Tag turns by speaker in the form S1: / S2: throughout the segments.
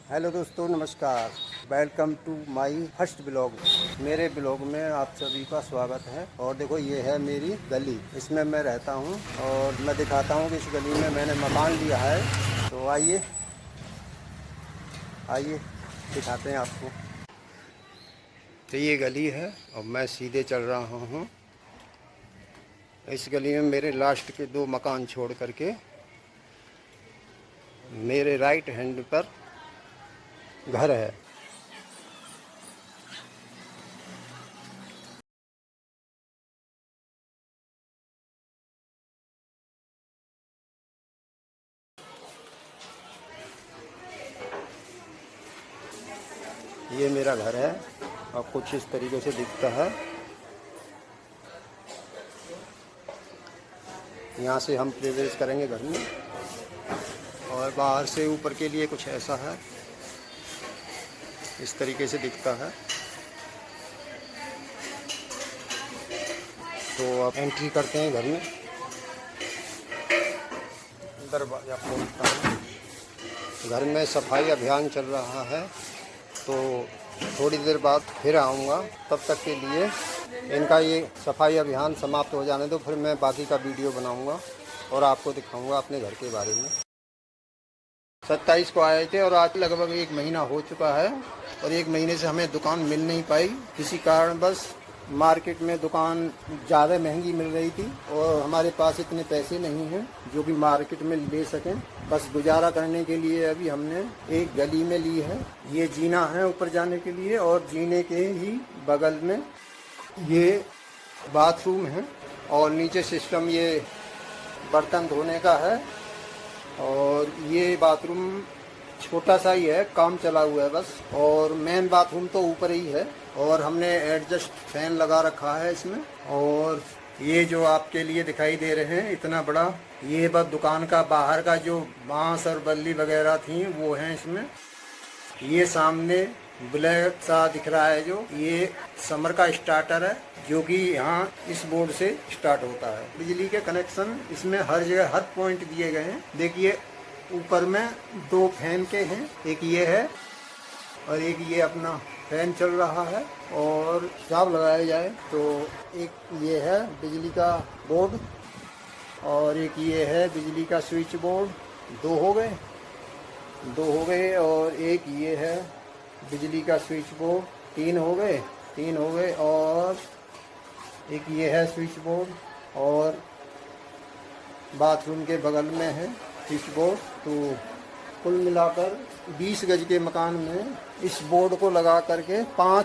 S1: Hello दोस्तों, नमस्कार। Welcome to my first blog. मेरे ब्लॉग में आप सभी का स्वागत है। और देखो, ये है मेरी गली, इसमें मैं रहता हूँ और मैं दिखाता हूँ कि इस गली में मैंने मकान लिया है। तो आइए आइए दिखाते हैं आपको। तो ये गली है और मैं सीधे चल रहा हूँ। इस गली में मेरे लास्ट के 2 मकान छोड़ करके मेरे राइट हैंड पर घर है। ये मेरा घर है और कुछ इस तरीके से दिखता है। यहाँ से हम प्रवेश करेंगे घर में और बाहर से ऊपर के लिए कुछ ऐसा है, इस तरीके से दिखता है। तो अब एंट्री करते हैं घर में। दरवाजा खोलता हूँ। घर में सफाई अभियान चल रहा है, तो थोड़ी देर बाद फिर आऊँगा। तब तक के लिए इनका ये सफाई अभियान समाप्त हो जाने दो, फिर मैं बाकी का वीडियो बनाऊँगा और आपको दिखाऊँगा अपने घर के बारे में। 27 को आए थे और आज लगभग 1 महीना हो चुका है और 1 महीने से हमें दुकान मिल नहीं पाई। किसी कारण बस मार्केट में दुकान ज़्यादा महंगी मिल रही थी और हमारे पास इतने पैसे नहीं हैं जो कि मार्केट में ले सकें। बस गुजारा करने के लिए अभी हमने एक गली में ली है। ये जीना है ऊपर जाने के लिए और जीने के ही बगल में ये बाथरूम है और नीचे सिस्टम ये बर्तन धोने का है। और ये बाथरूम छोटा सा ही है, काम चला हुआ है बस। और मेन बाथरूम तो ऊपर ही है और हमने एडजस्ट फैन लगा रखा है इसमें। और ये जो आपके लिए दिखाई दे रहे हैं इतना बड़ा, ये बस दुकान का बाहर का जो बांस और बल्ली वगैरह थी वो है इसमें। ये सामने ब्लैक सा दिख रहा है जो, ये समर का स्टार्टर है जो कि यहाँ इस बोर्ड से स्टार्ट होता है। बिजली के कनेक्शन इसमें हर जगह हर पॉइंट दिए गए हैं। देखिए ऊपर में 2 फैन के हैं, एक ये है और एक ये अपना फैन चल रहा है। और हिसाब लगाया जाए तो एक ये है बिजली का बोर्ड और एक ये है बिजली का स्विच बोर्ड। 2 हो गए, 2 हो गए। और एक ये है बिजली का स्विच बोर्ड। 3 हो गए, 3 हो गए। और एक ये है स्विच बोर्ड और बाथरूम के बगल में है स्विच बोर्ड। तो कुल मिलाकर 20 गज के मकान में इस बोर्ड को लगा करके 5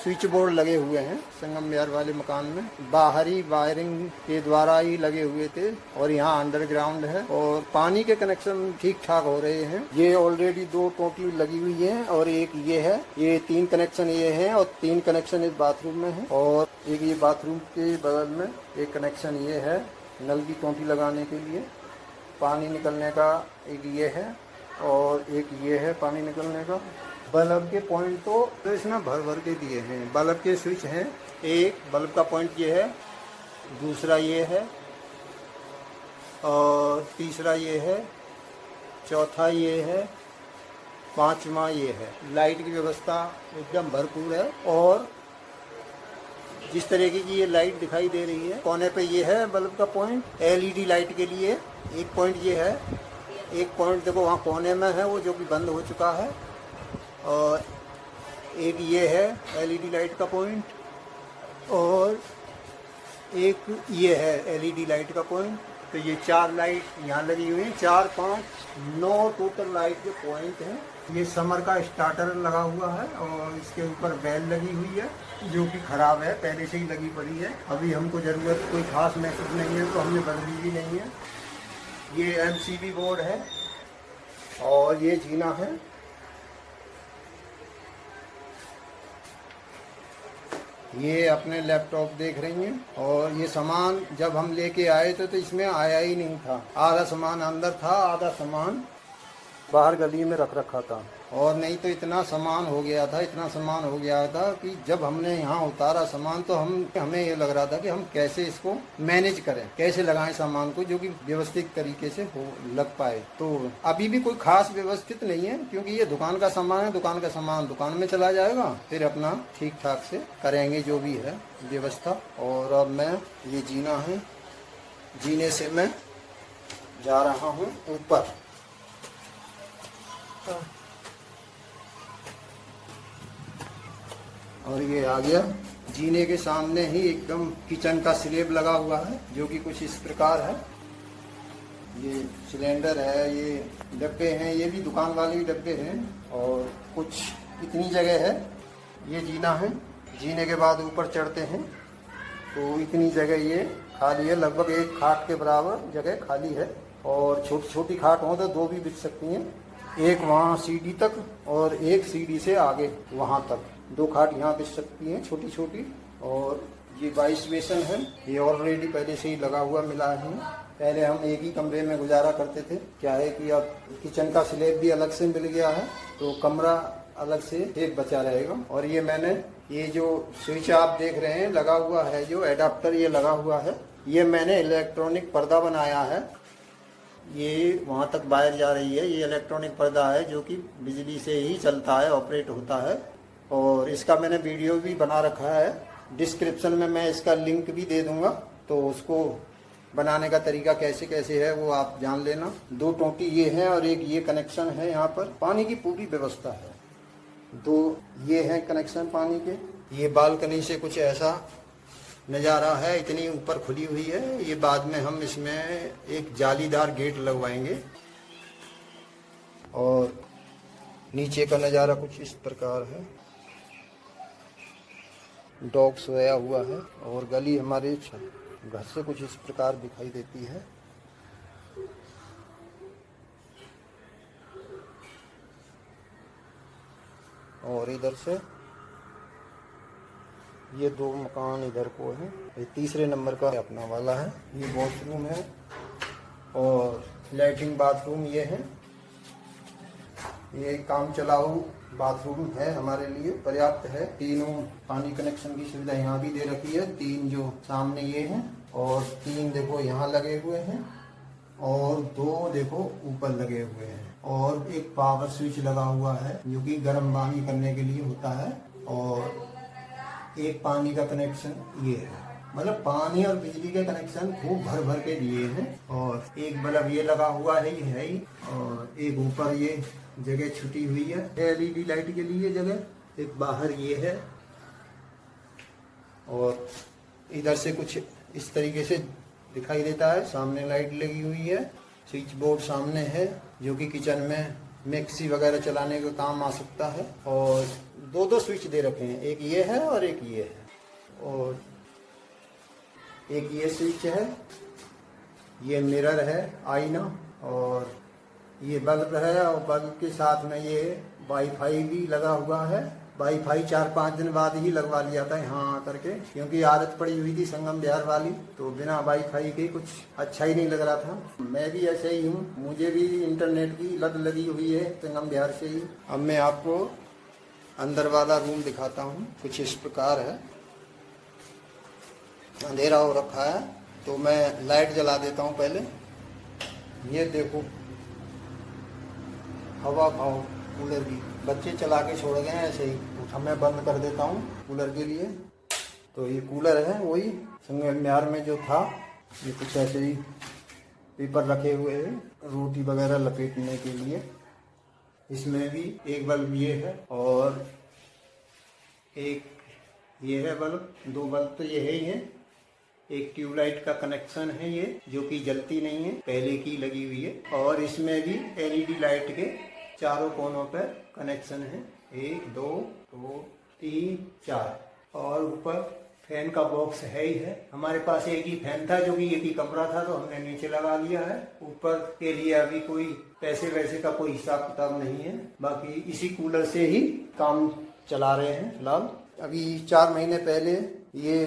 S1: स्विच बोर्ड लगे हुए हैं। संगम विहार वाले मकान में बाहरी वायरिंग के द्वारा ही लगे हुए थे और यहाँ अंडरग्राउंड है और पानी के कनेक्शन ठीक ठाक हो रहे हैं। ये ऑलरेडी 2 टोटी लगी हुई है और एक ये है। ये 3 कनेक्शन ये हैं और 3 कनेक्शन इस बाथरूम में है। और एक ये बाथरूम के बगल में एक कनेक्शन ये है नल की टोटी लगाने के लिए। पानी निकलने का एक ये है और एक ये है पानी निकलने का। बल्ब के पॉइंट तो इसमें भर भर के दिए हैं। बल्ब के स्विच हैं, एक बल्ब का पॉइंट ये है, दूसरा ये है और तीसरा ये है, चौथा ये है, 5वां ये है। लाइट की व्यवस्था एकदम भरपूर है। और जिस तरीके की ये लाइट दिखाई दे रही है, कोने पे ये है बल्ब का पॉइंट एलईडी लाइट के लिए। एक पॉइंट ये है, एक पॉइंट देखो वहाँ कोने में है वो जो कि बंद हो चुका है। और एक ये है एलईडी लाइट का पॉइंट और एक ये है एलईडी लाइट का पॉइंट। तो ये 4 लाइट यहाँ लगी हुई हैं। 4, 5, 9 टोटल लाइट के पॉइंट हैं। ये समर का स्टार्टर लगा हुआ है और इसके ऊपर बेल लगी हुई है जो कि ख़राब है, पहले से ही लगी पड़ी है। अभी हमको ज़रूरत कोई ख़ास महसूस नहीं है तो हमने बदली भी नहीं है। ये एमसीबी बोर्ड है और ये जीना है। ये अपने लैपटॉप देख रही हैं। और ये सामान जब हम लेके आए थे तो इसमें आया ही नहीं था। आधा सामान अंदर था, आधा सामान बाहर गली में रख रखा था। और नहीं तो इतना सामान हो गया था, इतना सामान हो गया था कि जब हमने यहाँ उतारा सामान तो हमें ये लग रहा था कि हम कैसे इसको मैनेज करें, कैसे लगाएं सामान को जो कि व्यवस्थित तरीके से हो लग पाए। तो अभी भी कोई खास व्यवस्थित नहीं है, क्योंकि ये दुकान का सामान है, दुकान का सामान दुकान में चला जाएगा, फिर अपना ठीक ठाक से करेंगे जो भी है व्यवस्था। और अब मैं ये जीना है, जीने से मैं जा रहा हूँ ऊपर। और ये आ गया जीने के सामने ही एकदम किचन का स्लैब लगा हुआ है, जो कि कुछ इस प्रकार है। ये सिलेंडर है, ये डब्बे हैं, ये भी दुकान वाले ही डब्बे हैं। और कुछ इतनी जगह है, ये जीना है। जीने के बाद ऊपर चढ़ते हैं तो इतनी जगह ये खाली है, लगभग एक खाट के बराबर जगह खाली है। और छोटी छोटी खाट हो तो दो भी बिछ सकती हैं, एक वहाँ सीढ़ी तक और एक सीढ़ी से आगे वहाँ तक, दो खाट यहाँ बिछ सकती हैं छोटी छोटी। और ये 22 बेसन है, ये ऑलरेडी पहले से ही लगा हुआ मिला है। पहले हम एक ही कमरे में गुजारा करते थे, क्या है कि अब किचन का स्लैब भी अलग से मिल गया है तो कमरा अलग से एक बचा रहेगा। और ये मैंने ये जो स्विच आप देख रहे हैं लगा हुआ है, जो एडाप्टर ये लगा हुआ है, ये मैंने इलेक्ट्रॉनिक पर्दा बनाया है। ये वहाँ तक वायर जा रही है, ये इलेक्ट्रॉनिक पर्दा है जो कि बिजली से ही चलता है, ऑपरेट होता है। और इसका मैंने वीडियो भी बना रखा है, डिस्क्रिप्शन में मैं इसका लिंक भी दे दूंगा, तो उसको बनाने का तरीका कैसे कैसे है वो आप जान लेना। दो टोंटी ये है और एक ये कनेक्शन है, यहाँ पर पानी की पूरी व्यवस्था है। दो ये है कनेक्शन पानी के। ये बालकनी से कुछ ऐसा नज़ारा है, इतनी ऊपर खुली हुई है। ये बाद में हम इसमें एक जालीदार गेट लगवाएंगे। और नीचे का नज़ारा कुछ इस प्रकार है, डॉग सोया हुआ है। और गली हमारे घर से कुछ इस प्रकार दिखाई देती है। और इधर से ये दो मकान इधर को है, ये तीसरे नंबर का अपना वाला है। ये वॉशरूम है और लैट्रिन बाथरूम ये है। ये काम चलाऊ बाथरूम है, हमारे लिए पर्याप्त है। तीनों पानी कनेक्शन की सुविधा यहाँ भी दे रखी है, तीन जो सामने ये हैं और तीन देखो यहाँ लगे हुए हैं और दो देखो ऊपर लगे हुए हैं। और एक पावर स्विच लगा हुआ है जो कि गर्म पानी करने के लिए होता है। और एक पानी का कनेक्शन ये है, मतलब पानी और बिजली के कनेक्शन खूब भर भर के दिए हैं। और एक बल्ब ये लगा हुआ है, ये है ही। और एक ऊपर ये जगह छुटी हुई है LED लाइट के लिए जगह, एक बाहर ये है। और इधर से कुछ इस तरीके से दिखाई देता है, सामने लाइट लगी हुई है। स्विच बोर्ड सामने है जो कि किचन में मिक्सी वगैरह चलाने का काम आ सकता है। और दो दो स्विच दे रखे हैं, एक ये है और एक ये है। और एक ये स्विच है, ये मिरर है, आईना। और ये बल्ब है और बल्ब के साथ में ये वाईफाई भी लगा हुआ है। वाईफाई 4-5 दिन बाद ही लगवा लिया था यहाँ आकर के, क्योंकि आदत पड़ी हुई थी संगम बिहार वाली, तो बिना वाईफाई के कुछ अच्छा ही नहीं लग रहा था। मैं भी ऐसे ही हूँ, मुझे भी इंटरनेट की लत लगी हुई है संगम बिहार से ही। अब मैं आपको अंदर वाला रूम दिखाता हूँ, कुछ इस प्रकार है। अंधेरा हो रखा है तो मैं लाइट जला देता हूँ पहले। ये देखो हवा खाओ कूलर की, बच्चे चला के छोड़ गए हैं ऐसे ही, अब मैं बंद कर देता हूँ कूलर के लिए। तो ये कूलर है वही संगम बिहार में जो था, ये कुछ ऐसे ही पेपर रखे हुए हैं रोटी वगैरह लपेटने के लिए। इसमें भी एक बल्ब ये है और एक ये है बल्ब, दो बल्ब तो ये है ही है। एक ट्यूबलाइट का कनेक्शन है ये, जो कि जलती नहीं है, पहले की लगी हुई है। और इसमें भी LED लाइट के चारों कोनों पर कनेक्शन है, 1 2 3 4। और ऊपर फैन का बॉक्स है ही है। हमारे पास एक ही फैन था जो कि एक ही कमरा था, तो हमने नीचे लगा लिया है। ऊपर के लिए अभी कोई पैसे वैसे का कोई हिसाब किताब नहीं है, बाकी इसी कूलर से ही काम चला रहे हैं फिलहाल। अभी 4 महीने पहले ये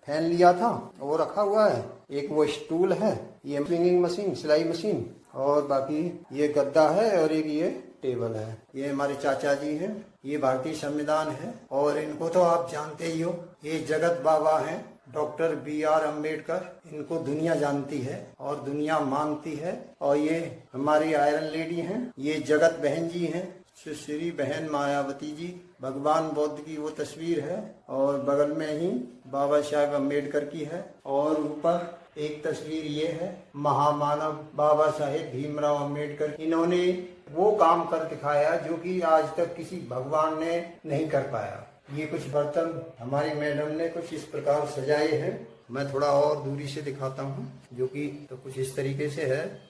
S1: फैन लिया था, वो रखा हुआ है। एक वो स्टूल है, ये स्विंगिंग मशीन, सिलाई मशीन, और बाकी ये गद्दा है और एक ये टेबल है। ये हमारे चाचा जी हैं। ये भारतीय संविधान है और इनको तो आप जानते ही हो, ये जगत बाबा हैं डॉक्टर B.R. अम्बेडकर। इनको दुनिया जानती है और दुनिया मानती है। और ये हमारी आयरन लेडी हैं, ये जगत बहन जी हैं, सुश्री बहन मायावती जी। भगवान बुद्ध की वो तस्वीर है और बगल में ही बाबा साहेब अम्बेडकर की है। और ऊपर एक तस्वीर ये है महामानव बाबा साहेब भीमराव अम्बेडकर। इन्होंने वो काम कर दिखाया जो कि आज तक किसी भगवान ने नहीं कर पाया। ये कुछ बर्तन हमारी मैडम ने कुछ इस प्रकार सजाए हैं। मैं थोड़ा और दूरी से दिखाता हूँ, जो कि तो कुछ इस तरीके से है।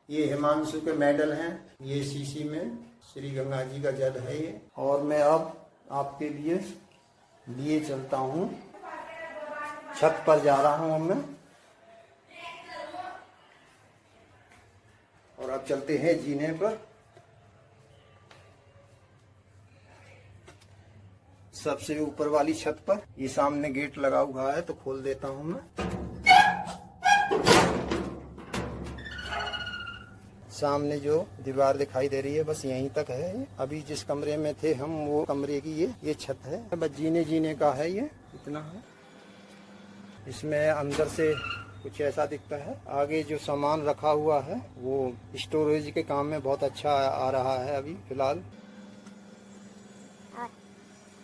S1: ये हिमांशु के मेडल हैं। ये शीशी में श्री गंगा जी का जल है ये। और मैं अब आपके लिए चलता हूँ, छत पर जा रहा हूँ अब मैं। और अब चलते हैं जीने पर। सबसे ऊपर वाली छत पर ये सामने गेट लगा हुआ है, तो खोल देता हूँ मैं। सामने जो दीवार दिखाई दे रही है बस यहीं तक है। अभी जिस कमरे में थे हम, वो कमरे की ये छत है। बस जीने का है, ये इतना है। इसमें अंदर से कुछ ऐसा दिखता है। आगे जो सामान रखा हुआ है वो स्टोरेज के काम में बहुत अच्छा आ रहा है अभी फिलहाल।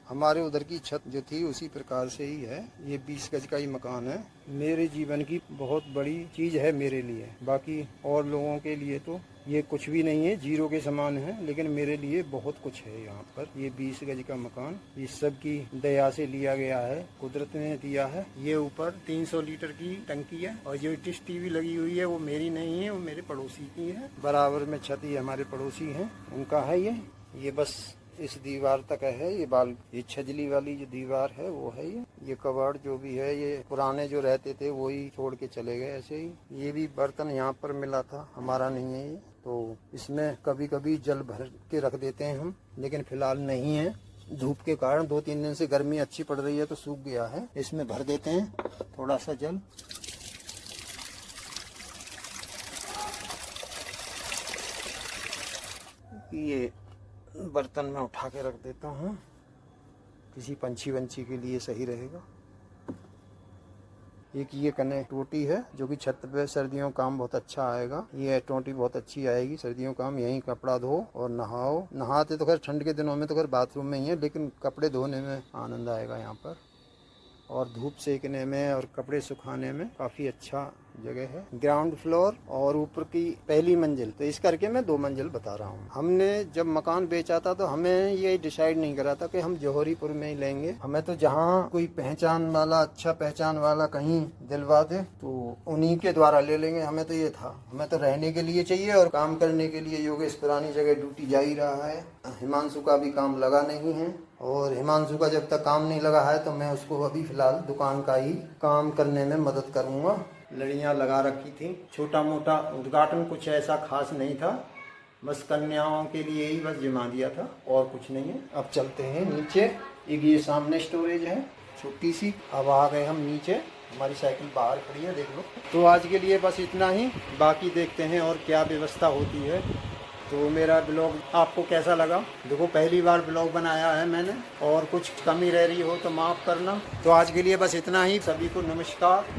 S1: हमारे उधर की छत जो थी उसी प्रकार से ही है। ये 20 गज का ही मकान है। मेरे जीवन की बहुत बड़ी चीज है मेरे लिए। बाकी और लोगों के लिए तो ये कुछ भी नहीं है, जीरो के समान है, लेकिन मेरे लिए बहुत कुछ है यहाँ पर। ये 20 गज का मकान ये सब की दया से लिया गया है, कुदरत ने दिया है। ये ऊपर 300 लीटर की टंकी है और जो डिश टीवी लगी हुई है वो मेरी नहीं है, वो मेरे पड़ोसी की है। बराबर में छत ये हमारे पड़ोसी है, उनका है ये बस इस दीवार तक है। ये छजली वाली जो दीवार है वो है ये कबाड़ जो भी है ये पुराने जो रहते थे वो ही छोड़ के चले गए ऐसे ही। ये भी बर्तन यहाँ पर मिला था, हमारा नहीं है ये। तो इसमें कभी कभी जल भर के रख देते हैं हम, लेकिन फिलहाल नहीं है। धूप के कारण 2-3 दिन से गर्मी अच्छी पड़ रही है तो सूख गया है। इसमें भर देते हैं थोड़ा सा जल। ये बर्तन में उठा के रख देता हूँ, किसी पंछी वंछी के लिए सही रहेगा। एक ये कने टोटी है जो कि छत पे सर्दियों काम बहुत अच्छा आएगा। ये टोटी बहुत अच्छी आएगी सर्दियों काम। यहीं कपड़ा धो और नहाओ। नहाते तो खैर ठंड के दिनों में तो खैर बाथरूम में ही है, लेकिन कपड़े धोने में आनंद आएगा यहाँ पर। और धूप सेकने में और कपड़े सुखाने में काफ़ी अच्छा जगह है। ग्राउंड फ्लोर और ऊपर की पहली मंजिल, तो इस करके मैं 2 मंजिल बता रहा हूँ। हमने जब मकान बेचा था तो हमें ये डिसाइड नहीं करा था कि हम जौहरीपुर में ही लेंगे। हमें तो जहाँ कोई पहचान वाला, अच्छा पहचान वाला कहीं दिलवा दे तो उन्हीं के द्वारा ले लेंगे। हमें तो ये था, हमें तो रहने के लिए चाहिए और काम करने के लिए। योगेश पुरानी जगह ड्यूटी जा ही रहा है, हिमांशु का भी काम लगा नहीं है। और हिमांशु का जब तक काम नहीं लगा है तो मैं उसको अभी फिलहाल दुकान का ही काम करने में मदद करूँगा। लड़ियाँ लगा रखी थी, छोटा मोटा उद्घाटन कुछ ऐसा खास नहीं था, बस कन्याओं के लिए ही बस जमा दिया था और कुछ नहीं है। अब चलते हैं नीचे। एक ये सामने स्टोरेज है छोटी सी। अब आ गए हम नीचे, हमारी साइकिल बाहर खड़ी है, देख लो। तो आज के लिए बस इतना ही, बाकी देखते हैं और क्या व्यवस्था होती है। तो मेरा ब्लॉग आपको कैसा लगा? देखो पहली बार ब्लॉग बनाया है मैंने और कुछ कमी रह रही हो तो माफ़ करना। तो आज के लिए बस इतना ही। सभी को नमस्कार।